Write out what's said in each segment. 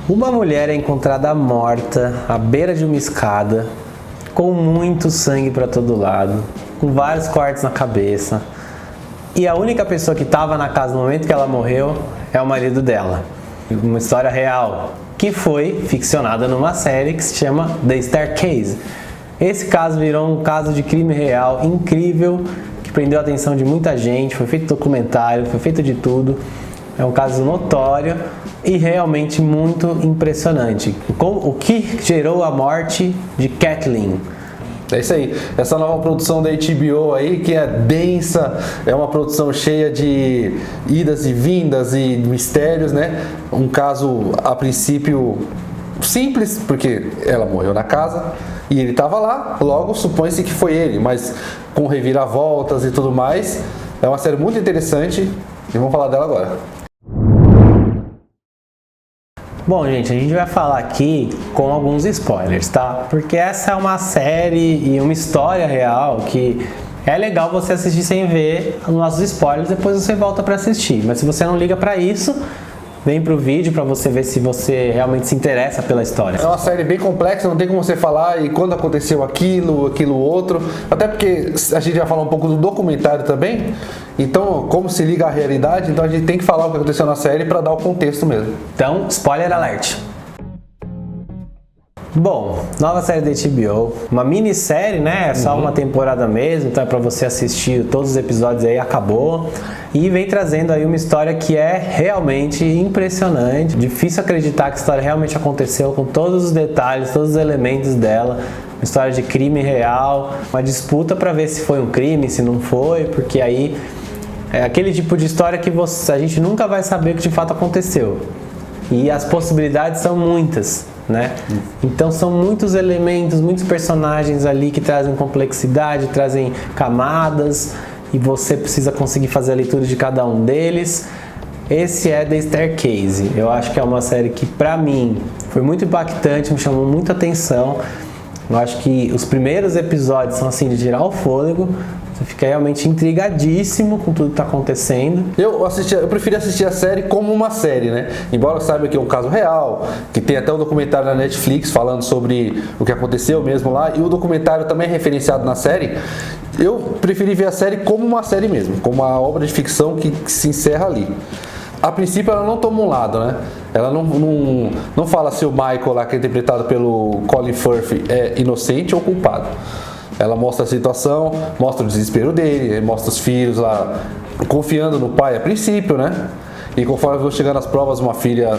Uma mulher é encontrada morta à beira de uma escada, com muito sangue para todo lado, com vários cortes na cabeça. E a única pessoa que estava na casa no momento que ela morreu é o marido dela. Uma história real, que foi ficcionada numa série que se chama The Staircase. Esse caso virou um caso de crime real incrível, que prendeu a atenção de muita gente, foi feito documentário, foi feito de tudo. É um caso notório e realmente muito impressionante. O que gerou a morte de Kathleen? É isso aí, essa nova produção da HBO aí, que é densa, é uma produção cheia de idas e vindas e mistérios, né? Um caso, a princípio, simples, porque ela morreu na casa e ele estava lá, logo supõe-se que foi ele, mas com reviravoltas e tudo mais. É uma série muito interessante e vamos falar dela agora. Bom, gente, a gente vai falar aqui com alguns spoilers, tá? Porque essa é uma série e uma história real que é legal você assistir sem ver os nossos spoilers, depois você volta pra assistir. Mas se você não liga pra isso, vem pro vídeo pra você ver se você realmente se interessa pela história. É uma série bem complexa, não tem como você falar e quando aconteceu aquilo outro. Até porque a gente vai falar um pouco do documentário também. Então, como se liga à realidade, então a gente tem que falar o que aconteceu na série para dar o contexto mesmo. Então, spoiler alert. Bom, nova série da HBO, uma minissérie, né? É só uma temporada mesmo, então é pra você assistir todos os episódios aí, acabou. E vem trazendo aí uma história que é realmente impressionante. Difícil acreditar que a história realmente aconteceu, com todos os detalhes, todos os elementos dela. Uma história de crime real, uma disputa pra ver se foi um crime, se não foi, porque aí é aquele tipo de história que a gente nunca vai saber o que de fato aconteceu. E as possibilidades são muitas, né? Então são muitos elementos, muitos personagens ali que trazem complexidade, trazem camadas, e você precisa conseguir fazer a leitura de cada um deles. Esse é The Staircase. Eu acho que é uma série que, pra mim, foi muito impactante, me chamou muita atenção. Eu acho que os primeiros episódios são assim de tirar o fôlego. Você fica realmente intrigadíssimo com tudo que está acontecendo. Eu preferi assistir a série como uma série, né? Embora eu saiba que é um caso real, que tem até um documentário na Netflix falando sobre o que aconteceu mesmo lá, e o documentário também é referenciado na série. Eu preferi ver a série como uma série mesmo, como uma obra de ficção que se encerra ali. A princípio ela não toma um lado, né? Ela não fala se o Michael lá, que é interpretado pelo Colin Firth, é inocente ou culpado. Ela mostra a situação, mostra o desespero dele, mostra os filhos lá confiando no pai a princípio, né? E conforme vão chegando as provas, uma filha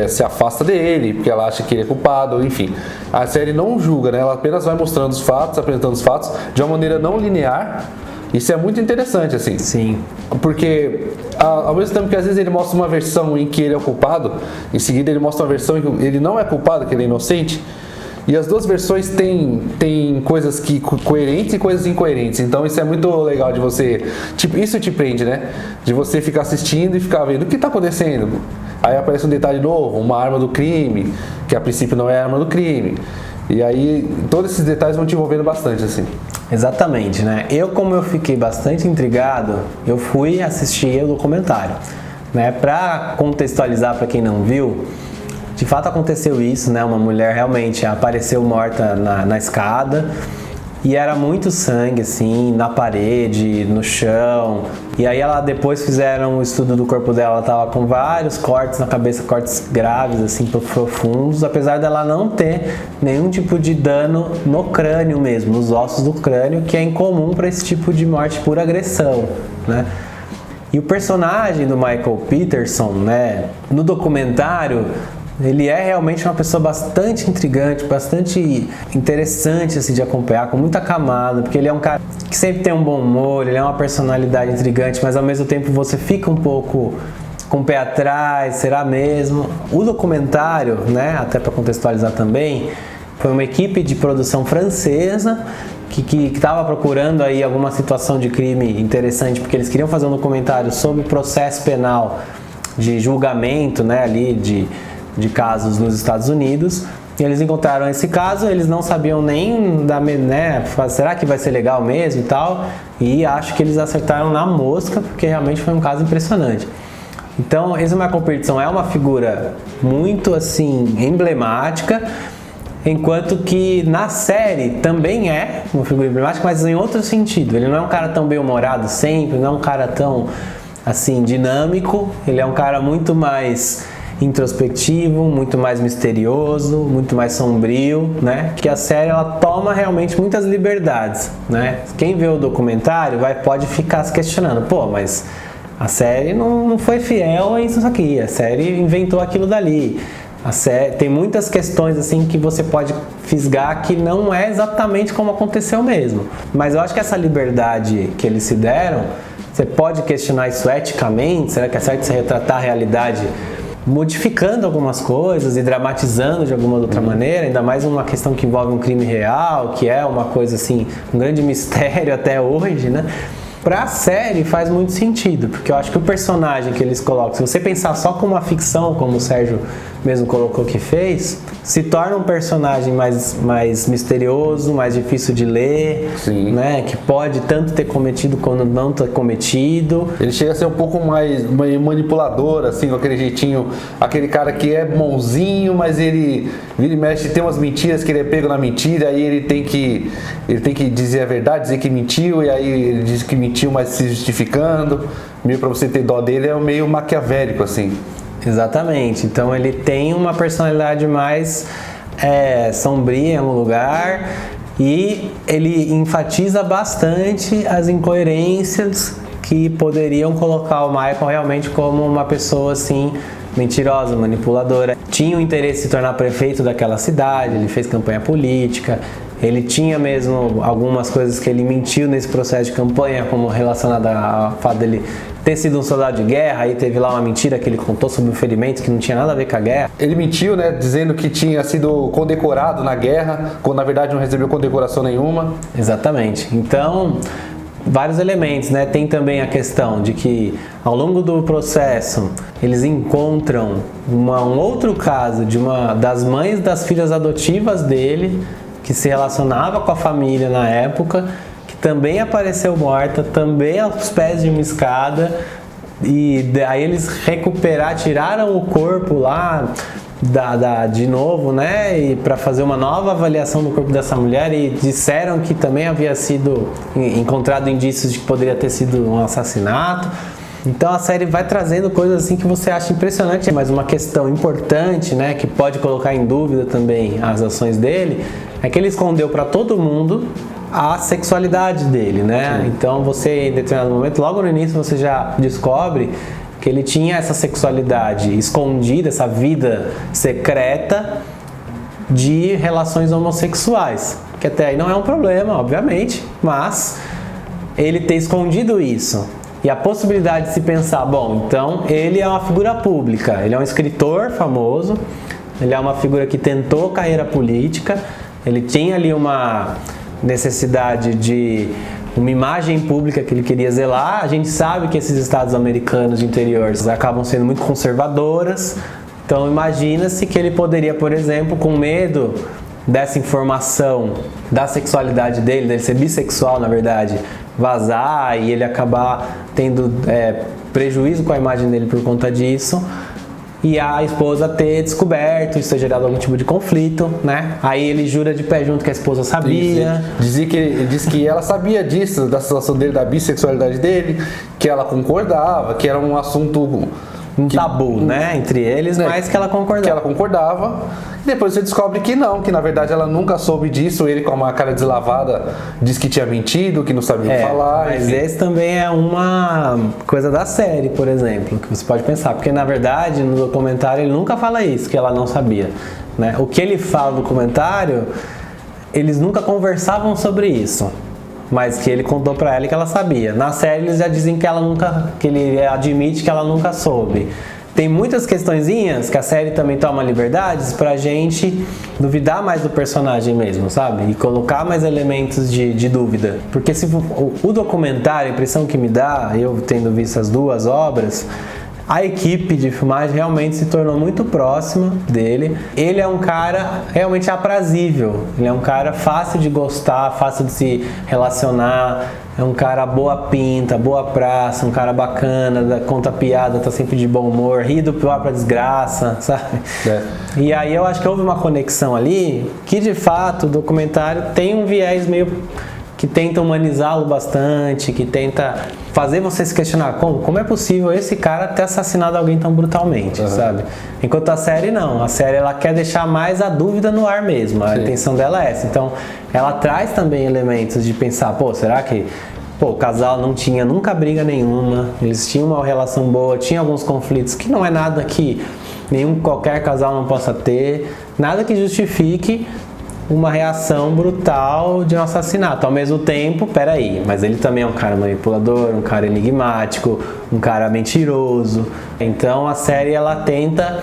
se afasta dele, porque ela acha que ele é culpado, enfim. A série não julga, né? Ela apenas vai mostrando os fatos, apresentando os fatos de uma maneira não linear. Isso é muito interessante, assim. Sim. Porque, ao mesmo tempo que às vezes ele mostra uma versão em que ele é o culpado, em seguida ele mostra uma versão em que ele não é culpado, que ele é inocente. E as duas versões têm coisas coerentes e coisas incoerentes. Então isso é muito legal de você... isso te prende, né? De você ficar assistindo e ficar vendo o que está acontecendo. Aí aparece um detalhe novo, uma arma do crime, que a princípio não é a arma do crime. E aí todos esses detalhes vão te envolvendo bastante, assim. Exatamente, né? Como eu fiquei bastante intrigado, eu fui assistir o documentário, né? Para contextualizar para quem não viu, de fato aconteceu isso, né? Uma mulher realmente apareceu morta na escada e era muito sangue, assim, na parede, no chão. E aí ela depois fizeram um estudo do corpo dela, ela tava com vários cortes na cabeça, cortes graves, assim, profundos, apesar dela não ter nenhum tipo de dano no crânio mesmo, nos ossos do crânio, que é incomum para esse tipo de morte por agressão, né? E o personagem do Michael Peterson, né, no documentário, ele é realmente uma pessoa bastante intrigante, bastante interessante assim, de acompanhar, com muita camada, porque ele é um cara que sempre tem um bom humor, ele é uma personalidade intrigante, mas ao mesmo tempo você fica um pouco com o pé atrás, será mesmo? O documentário, né, até para contextualizar também, foi uma equipe de produção francesa que estava procurando aí alguma situação de crime interessante, porque eles queriam fazer um documentário sobre processo penal de julgamento, né, ali de casos nos Estados Unidos, e eles encontraram esse caso, eles não sabiam nem, né, será que vai ser legal mesmo e tal, e acho que eles acertaram na mosca, porque realmente foi um caso impressionante. Então, esse Michael Peterson é uma figura muito, assim, emblemática, enquanto que na série também é uma figura emblemática, mas em outro sentido. Ele não é um cara tão bem-humorado sempre, não é um cara tão, assim, dinâmico. Ele é um cara muito mais introspectivo, muito mais misterioso, muito mais sombrio, né? Que a série ela toma realmente muitas liberdades, né? Quem vê o documentário pode ficar se questionando, pô, mas a série não foi fiel a isso aqui, a série inventou aquilo dali. A série tem muitas questões assim que você pode fisgar que não é exatamente como aconteceu mesmo. Mas eu acho que essa liberdade que eles se deram, você pode questionar isso eticamente, será que é certo você retratar a realidade modificando algumas coisas e dramatizando de alguma outra maneira, ainda mais uma questão que envolve um crime real, que é uma coisa assim, um grande mistério até hoje, né? Pra série faz muito sentido, porque eu acho que o personagem que eles colocam, se você pensar só como uma ficção, como o Sérgio mesmo colocou que fez, se torna um personagem mais misterioso, mais difícil de ler, Sim. né? Que pode tanto ter cometido quanto não ter cometido. Ele chega a ser um pouco mais manipulador, assim, com aquele jeitinho, aquele cara que é bonzinho, mas ele vira e mexe, tem umas mentiras que ele é pego na mentira, aí ele tem que dizer a verdade, dizer que mentiu, e aí ele diz que mentiu, mas se justificando. Meio pra você ter dó dele, é meio maquiavélico, assim. Exatamente, então ele tem uma personalidade mais sombria em algum lugar e ele enfatiza bastante as incoerências que poderiam colocar o Michael realmente como uma pessoa assim mentirosa, manipuladora. Tinha o interesse de se tornar prefeito daquela cidade, ele fez campanha política, ele tinha mesmo algumas coisas que ele mentiu nesse processo de campanha, como relacionada ao fato dele ter sido um soldado de guerra, aí teve lá uma mentira que ele contou sobre um ferimento que não tinha nada a ver com a guerra. Ele mentiu, né, dizendo que tinha sido condecorado na guerra, quando na verdade não recebeu condecoração nenhuma. Exatamente. Então, vários elementos, né? Tem também a questão de que ao longo do processo eles encontram um outro caso de uma das mães das filhas adotivas dele, que se relacionava com a família na época, que também apareceu morta, também aos pés de uma escada, e aí eles tiraram o corpo lá de novo, né, e para fazer uma nova avaliação do corpo dessa mulher, e disseram que também havia sido encontrado indícios de que poderia ter sido um assassinato. Então a série vai trazendo coisas assim que você acha impressionante, mas uma questão importante, né, que pode colocar em dúvida também as ações dele, é que ele escondeu para todo mundo a sexualidade dele, né? Sim. Então você, em determinado momento, logo no início, você já descobre que ele tinha essa sexualidade escondida, essa vida secreta de relações homossexuais, que até aí não é um problema, obviamente, mas ele ter escondido isso e a possibilidade de se pensar, bom, então ele é uma figura pública, ele é um escritor famoso, ele é uma figura que tentou carreira política, ele tinha ali uma necessidade de uma imagem pública que ele queria zelar. A gente sabe que esses estados americanos de interior acabam sendo muito conservadoras, então imagina-se que ele poderia, por exemplo, com medo dessa informação da sexualidade dele ser bissexual, na verdade, vazar e ele acabar tendo prejuízo com a imagem dele por conta disso, e a esposa ter descoberto, isso ter gerado algum tipo de conflito, né? Aí ele jura de pé junto que a esposa sabia. Diz que ela sabia disso, da situação dele, da bissexualidade dele, que ela concordava, que era um assunto... tabu, né, entre eles, né? Mas que ela concordava. Que ela concordava. E depois você descobre que não, que na verdade ela nunca soube disso. Ele, com uma cara deslavada, disse que tinha mentido, que não sabia falar. Mas enfim. esse também é uma coisa da série, por exemplo, que você pode pensar. Porque na verdade, no documentário, ele nunca fala isso, que ela não sabia, né? O que ele fala no documentário, eles nunca conversavam sobre isso, mas que ele contou pra ela que ela sabia. Na série eles já dizem que ele admite que ela nunca soube. Tem muitas questõezinhas que a série também toma liberdades pra gente duvidar mais do personagem mesmo, sabe? E colocar mais elementos de dúvida. Porque se o documentário, a impressão que me dá, eu tendo visto as duas obras, A equipe de filmagem realmente se tornou muito próxima dele. Ele é um cara realmente aprazível, ele é um cara fácil de gostar, fácil de se relacionar, é um cara boa pinta, boa praça, um cara bacana, conta piada, tá sempre de bom humor, ri do pior pra desgraça, sabe? E aí eu acho que houve uma conexão ali que de fato o documentário tem um viés meio que tenta humanizá-lo bastante, que tenta fazer você se questionar como é possível esse cara ter assassinado alguém tão brutalmente, sabe? Enquanto a série não, a série ela quer deixar mais a dúvida no ar mesmo, a intenção dela é essa. Então ela traz também elementos de pensar, será que o casal não tinha nunca briga nenhuma, eles tinham uma relação boa, tinha alguns conflitos que não é nada que qualquer casal não possa ter, nada que justifique uma reação brutal de um assassinato. Ao mesmo tempo, peraí, mas ele também é um cara manipulador, um cara enigmático, um cara mentiroso. Então a série ela tenta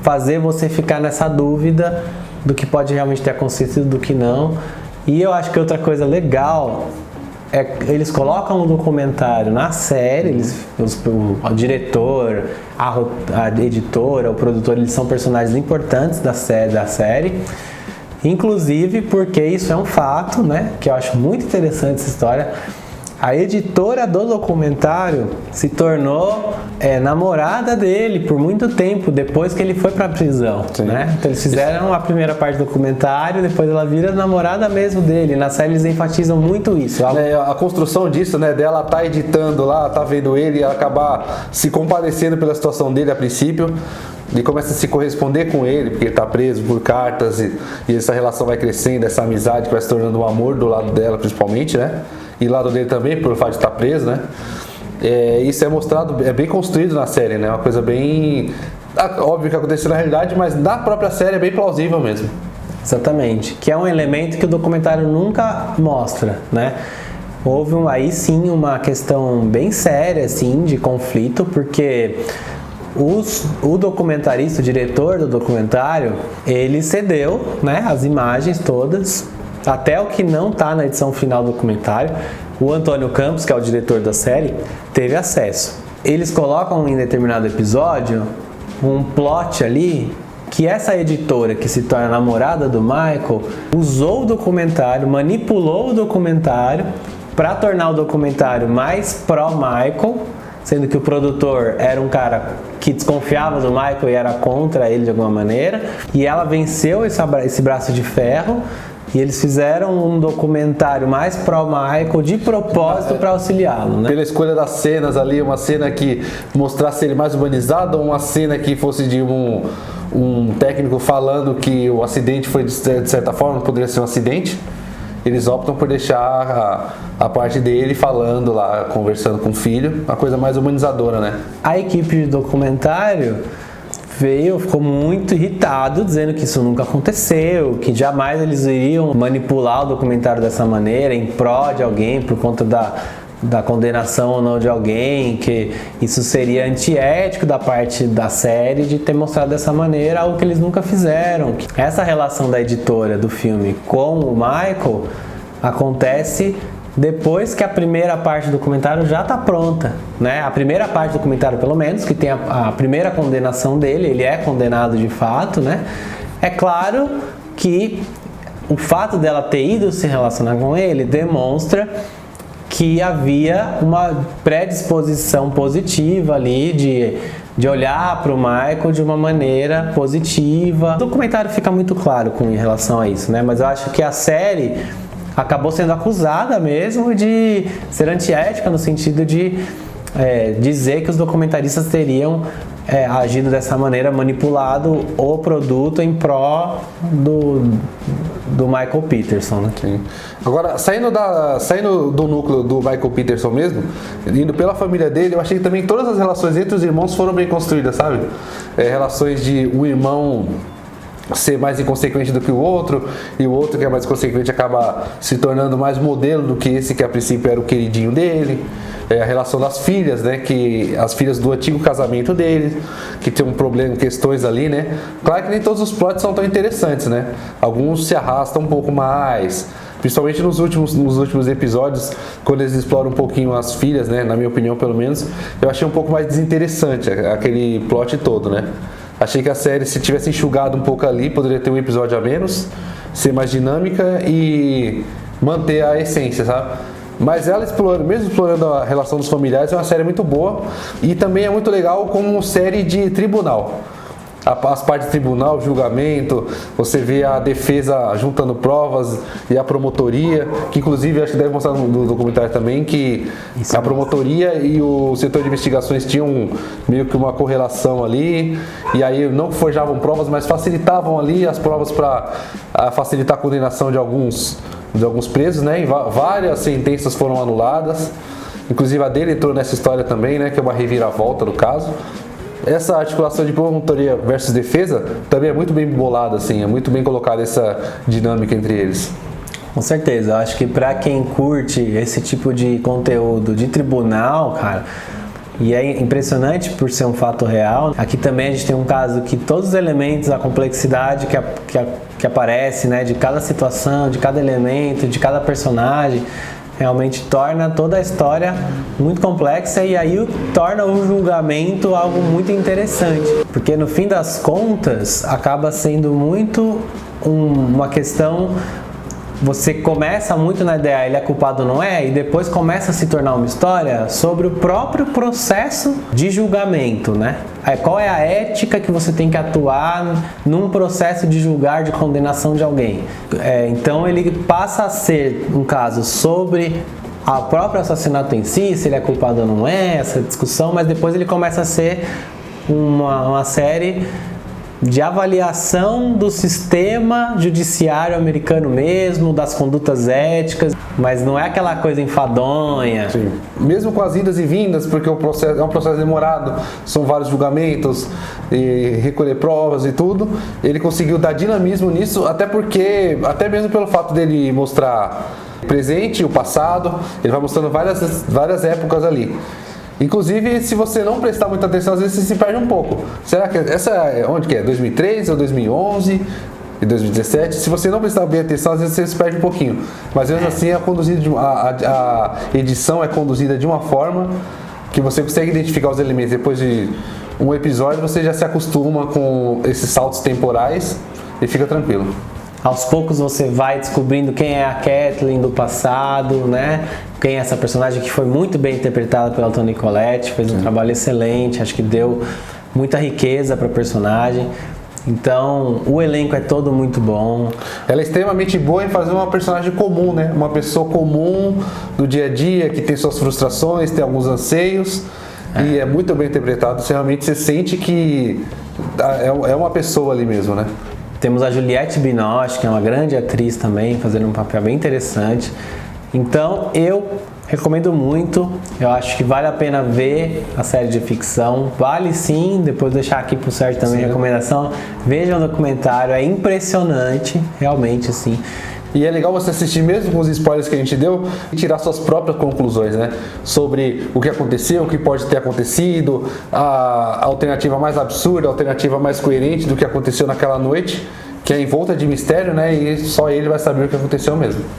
fazer você ficar nessa dúvida do que pode realmente ter acontecido, do que não. E eu acho que outra coisa legal é que eles colocam um documentário na série, o diretor, a editora, o produtor, eles são personagens importantes da série. Inclusive porque isso é um fato, né? Que eu acho muito interessante essa história. A editora do documentário se tornou namorada dele por muito tempo, depois que ele foi pra prisão, né? Então eles fizeram a primeira parte do documentário, depois ela vira namorada mesmo dele. Na série eles enfatizam muito isso. A construção disso, né? Dela tá editando lá, tá vendo ele e acabar se compadecendo pela situação dele a princípio. E começa a se corresponder com ele, porque ele tá preso por cartas e essa relação vai crescendo, essa amizade que vai se tornando um amor do lado dela principalmente, né? E do lado dele também, por fato de estar preso, né? Isso é mostrado, é bem construído na série, né? Uma coisa bem... óbvio que aconteceu na realidade, mas na própria série é bem plausível mesmo. Exatamente, que é um elemento que o documentário nunca mostra, né? Houve aí sim uma questão bem séria, assim, de conflito, porque... O documentarista, o diretor do documentário, ele cedeu, né, as imagens todas, até o que não está na edição final do documentário. O Antônio Campos, que é o diretor da série, teve acesso. Eles colocam em determinado episódio um plot ali que essa editora, que se torna namorada do Michael, usou o documentário, manipulou o documentário para tornar o documentário mais pró-Michael, sendo que o produtor era um cara que desconfiava do Michael e era contra ele de alguma maneira, e ela venceu esse braço de ferro, e eles fizeram um documentário mais pró-Michael de propósito para auxiliá-lo, né? Pela escolha das cenas ali, uma cena que mostrasse ele mais humanizado, ou uma cena que fosse de um técnico falando que o acidente foi de certa forma, poderia ser um acidente. Eles optam por deixar a parte dele falando lá, conversando com o filho, uma coisa mais humanizadora, né? A equipe de documentário ficou muito irritado, dizendo que isso nunca aconteceu, que jamais eles iriam manipular o documentário dessa maneira, em pró de alguém, por conta da condenação ou não de alguém, que isso seria antiético da parte da série de ter mostrado dessa maneira algo que eles nunca fizeram. Essa relação da editora do filme com o Michael acontece depois que a primeira parte do documentário já está pronta, né? A primeira parte do documentário, pelo menos, que tem a primeira condenação dele, ele é condenado de fato, né? É claro que o fato dela ter ido se relacionar com ele demonstra que havia uma predisposição positiva ali de olhar para o Michael de uma maneira positiva. O documentário fica muito claro em relação a isso, né? Mas eu acho que a série acabou sendo acusada mesmo de ser antiética, no sentido de dizer que os documentaristas teriam agido dessa maneira, manipulado o produto em pró do Michael Peterson, né? Sim. Agora, saindo do núcleo do Michael Peterson mesmo, indo pela família dele, eu achei que também todas as relações entre os irmãos foram bem construídas, sabe? Relações de um irmão ser mais inconsequente do que o outro, e o outro que é mais consequente acaba se tornando mais modelo do que esse que a princípio era o queridinho dele. A relação das filhas, né, que as filhas do antigo casamento dele, que tem um problema, questões ali, né. Claro que nem todos os plots são tão interessantes, né. Alguns se arrastam um pouco mais, Principalmente nos últimos episódios, quando eles exploram um pouquinho as filhas, né? Na minha opinião, pelo menos, eu achei um pouco mais desinteressante aquele plot todo, né? Achei que a série, se tivesse enxugado um pouco ali, poderia ter um episódio a menos, ser mais dinâmica e manter a essência, sabe? Mas ela mesmo explorando a relação dos familiares, é uma série muito boa e também é muito legal como série de tribunal. As partes de tribunal, julgamento, você vê a defesa juntando provas e a promotoria, que inclusive acho que deve mostrar no documentário também, que a promotoria e o setor de investigações tinham meio que uma correlação ali, e aí não forjavam provas, mas facilitavam ali as provas para facilitar a condenação de alguns presos, né? E várias sentenças foram anuladas, inclusive a dele entrou nessa história também, né? Que é uma reviravolta no caso. Essa articulação de promotoria versus defesa também é muito bem bolada, assim, é muito bem colocada essa dinâmica entre eles. Com certeza, eu acho que para quem curte esse tipo de conteúdo de tribunal, cara, e é impressionante por ser um fato real. Aqui também a gente tem um caso que todos os elementos, a complexidade que aparece, né, de cada situação, de cada elemento, de cada personagem, realmente torna toda a história muito complexa e aí torna o julgamento algo muito interessante. Porque no fim das contas, acaba sendo muito uma questão... Você começa muito na ideia, ele é culpado ou não é, e depois começa a se tornar uma história sobre o próprio processo de julgamento, né? Qual é a ética que você tem que atuar num processo de julgar, de condenação de alguém. Então ele passa a ser um caso sobre o próprio assassinato em si, se ele é culpado ou não é, essa discussão, mas depois ele começa a ser uma série de avaliação do sistema judiciário americano mesmo, das condutas éticas, mas não é aquela coisa enfadonha. Sim. Mesmo com as idas e vindas, porque o processo é um processo demorado, são vários julgamentos, e recolher provas e tudo, ele conseguiu dar dinamismo nisso, até mesmo pelo fato dele mostrar o presente e o passado, ele vai mostrando várias épocas ali. Inclusive, se você não prestar muita atenção, às vezes você se perde um pouco. Será que essa é onde que é? 2003 ou 2011 e 2017? Se você não prestar bem atenção, às vezes você se perde um pouquinho. Mas mesmo assim, a edição é conduzida de uma forma que você consegue identificar os elementos. Depois de um episódio, você já se acostuma com esses saltos temporais e fica tranquilo. Aos poucos você vai descobrindo quem é a Kathleen do passado, né? Quem é essa personagem que foi muito bem interpretada pela Toni Collette, fez um trabalho excelente, acho que deu muita riqueza para a personagem. Então, o elenco é todo muito bom. Ela é extremamente boa em fazer uma personagem comum, né? Uma pessoa comum do dia a dia, que tem suas frustrações, tem alguns anseios. E é muito bem interpretado. Você realmente sente que é uma pessoa ali mesmo, né? Temos a Juliette Binoche, que é uma grande atriz também, fazendo um papel bem interessante. Então, eu recomendo muito. Eu acho que vale a pena ver a série de ficção. Vale sim, depois deixar aqui pro Sérgio também a recomendação. Vejam o documentário, é impressionante, realmente, assim. E é legal você assistir mesmo com os spoilers que a gente deu e tirar suas próprias conclusões, né? Sobre o que aconteceu, o que pode ter acontecido, a alternativa mais absurda, a alternativa mais coerente do que aconteceu naquela noite, que é envolta de mistério, né? E só ele vai saber o que aconteceu mesmo.